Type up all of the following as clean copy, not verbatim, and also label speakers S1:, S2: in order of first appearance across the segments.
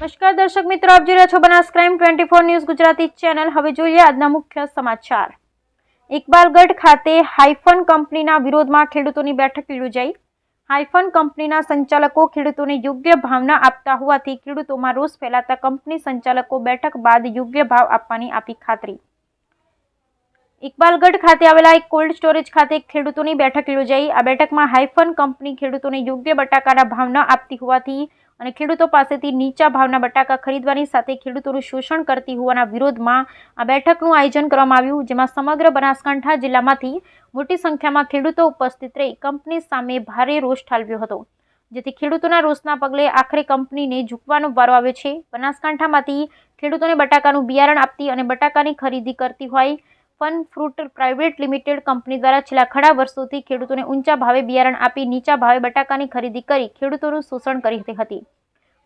S1: નમસ્કાર દર્શક મિત્રો, આપ જોઈ રહ્યા છો Banas crime 24 news Gujarati channel. હવે જોઈએ આજના મુખ્ય સમાચાર। ઇકબાલગઢ ખાતે હાઇફન કંપનીના વિરોધમાં ખેડૂતોની બેઠક યોજાઈ। હાઇફન કંપનીના સંચાલકો ખેડૂતોને યોગ્ય ભાવ ન આપતા હોવાથી ખેડૂતોમાં રોષ ફેલાતા કંપની સંચાલકો બેઠક બાદ યોગ્ય ભાવ આપવાની આપી ખાતરી। ઇકબાલગઢ ખાતે આવેલા એક કોલ્ડ સ્ટોરેજ ખાતે ખેડૂતોની બેઠક યોજાઈ। આ બેઠકમાં હાઇફન કંપની ખેડૂતોને યોગ્ય બટાકાના ભાવ ન આપતી હોવાથી અને ખેડૂતો પાસેથી નીચા ભાવના બટાકા ખરીદવાની સાથે ખેડૂતોનું શોષણ કરતી હોવાના વિરોધમાં આ બેઠકનું આયોજન કરવામાં આવ્યું, જેમાં સમગ્ર બનાસકાંઠા જિલ્લામાંથી મોટી સંખ્યામાં ખેડૂતો ઉપસ્થિત રહી કંપની સામે ભારે રોષ ઠાલવ્યો હતો, જેથી ખેડૂતોના રોષના પગલે આખરે કંપનીને ઝૂકવાનો વારો આવ્યો છે। બનાસકાંઠામાંથી ખેડૂતોને બટાકાનું બિયારણ આપતી અને બટાકાની ખરીદી કરતી હોય fun fruit private limited company દ્વારા છેલ્લા ઘણા વર્ષોથી ખેડૂતોને ઊંચા ભાવે બિયારણ આપી નીચા ભાવે બટાકાની ખરીદી કરી ખેડૂતોનું શોષણ કરી હતી।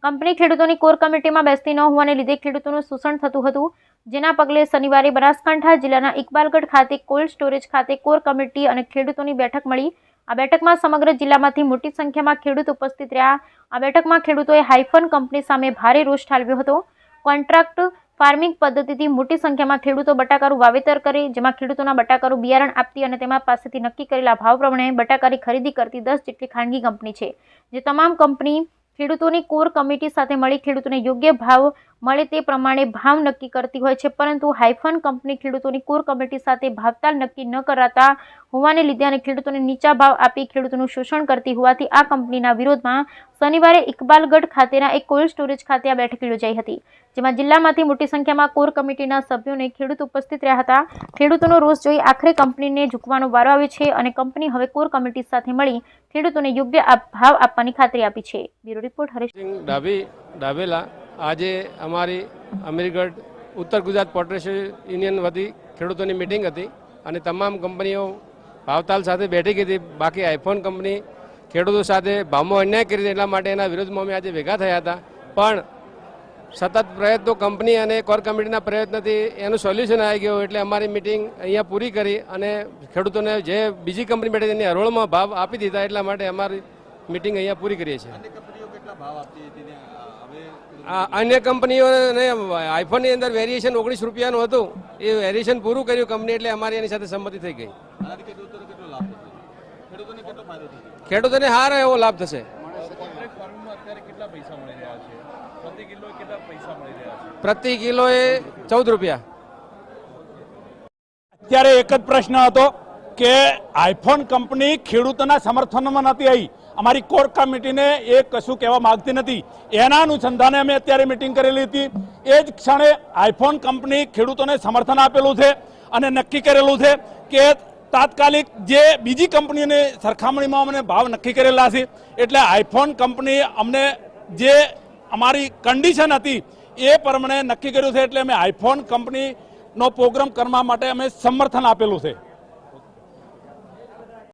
S1: કંપની ખેડૂતોની કોર કમિટીમાં બેસતી ન હોવાને લીધે ખેડૂતોનું શોષણ થતું હતું, જેના પગલે શનિવારે બનાસકાંઠા જિલ્લાના ઇકબાલગઢ ખાતે કોલ્ડ સ્ટોરેજ ખાતે કોર કમિટી અને ખેડૂતોની બેઠક મળી। આ બેઠકમાં સમગ્ર જિલ્લામાંથી મોટી સંખ્યામાં ખેડૂત ઉપસ્થિત રહ્યા। આ બેઠકમાં ખેડૂતોએ હાઇફન કંપની સામે ભારે રોષ ઠાલવ્યો હતો। કોન્ટ્રાક્ટ ફાર્મિંગ પદ્ધતિથી મોટી સંખ્યામાં ખેડૂતો બટાકાનું વાવેતર કરે, જેમાં ખેડૂતોના બટાકાનું બિયારણ આપતી અને તેમાં પાસેથી નક્કી કરેલા ભાવ પ્રમાણે બટાકાની ખરીદી કરતી 10 જેટલી ખાનગી કંપની છે, જે તમામ કંપની ખેડૂતોની કોર કમિટી સાથે મળી ખેડૂતોને યોગ્ય ભાવ મળે તે પ્રમાણે ભાવ નક્કી કરતી હોય છે, પરંતુ હાઇફન કંપની ખેડૂતોની કોર કમિટી સાથે ભાવતાલ નક્કી ન કરાતા હોવાને લીધે અને ખેડૂતોને નીચા ભાવ આપી ખેડૂતોનું શોષણ કરતી હોવાથી આ કંપનીના વિરોધમાં શનિવારે ઇકબાલગઢ ખાતેના એક કોલ્ડ સ્ટોરેજ ખાતે આ બેઠક યોજાઈ હતી, જેમાં જિલ્લામાંથી મોટી સંખ્યામાં કોર કમિટીના સભ્યોને ખેડૂત ઉપસ્થિત રહ્યા હતા। ખેડૂતોનો રોષ જોઈ આખરે કંપનીને ઝૂકવાનો વારો આવ્યો છે અને કંપની હવે કોર કમિટી સાથે મળી ખેડૂતોને યોગ્ય ભાવ આપવાની ખાતરી આપી છે। Bureau report Haresh
S2: Dabhela. આજે અમારી અમીરગઢ ઉત્તર ગુજરાત પોટ્રેશન યુનિયન વતી ખેડૂતોની મિટિંગ હતી અને તમામ કંપનીઓ ભાવતાલ સાથે બેઠી હતી। બાકી આઈફોન કંપની ખેડૂતો સાથે ભાવમાં અન્યાય કરી હતી, એટલા માટે એના વિરોધમાં અમે આજે ભેગા થયા હતા, પણ સતત પ્રયત્નો કંપની અને કોર કમિટીના પ્રયત્નથી એનું સોલ્યુશન આવી ગયું, એટલે અમારી મિટિંગ અહીંયા પૂરી કરી અને ખેડૂતોને જે બીજી કંપની બેઠી એની હરોળમાં ભાવ આપી દીધા, એટલા માટે અમારી મિટિંગ અહીંયા પૂરી કરીએ છીએ। અન્ય કંપનીઓને આઈફોનની અંદર વેરિએશન 19 રૂપિયાનું હતું, એ વેરિએશન પૂરું કર્યું કંપની, એટલે અમારી એની સાથે સંમતિ થઈ ગઈ। ખેડૂતોને સારો એવો લાભ થશે। પ્રતિ કિલોએ 14 રૂપિયા।
S3: અત્યારે એક જ પ્રશ્ન હતો કે આઈફોન કંપની ખેડૂતોના સમર્થનમાં નથી આવી, અમારી કોર કમિટીને એ કશું કહેવા માંગતી નથી, એના અનુસંધાને અમે અત્યારે મિટિંગ કરેલી હતી। એ જ ક્ષણે આઈફોન કંપની ખેડૂતોને સમર્થન આપેલું છે અને નક્કી કરેલું છે કે તાત્કાલિક જે બીજી કંપનીઓની સરખામણીમાં અમને ભાવ નક્કી કરેલા છે, એટલે આઈફોન કંપની અમને જે અમારી કન્ડિશન હતી એ પ્રમાણે નક્કી કર્યું છે, એટલે અમે આઈફોન કંપનીનો પ્રોગ્રામ કરવા માટે અમે સમર્થન આપેલું છે।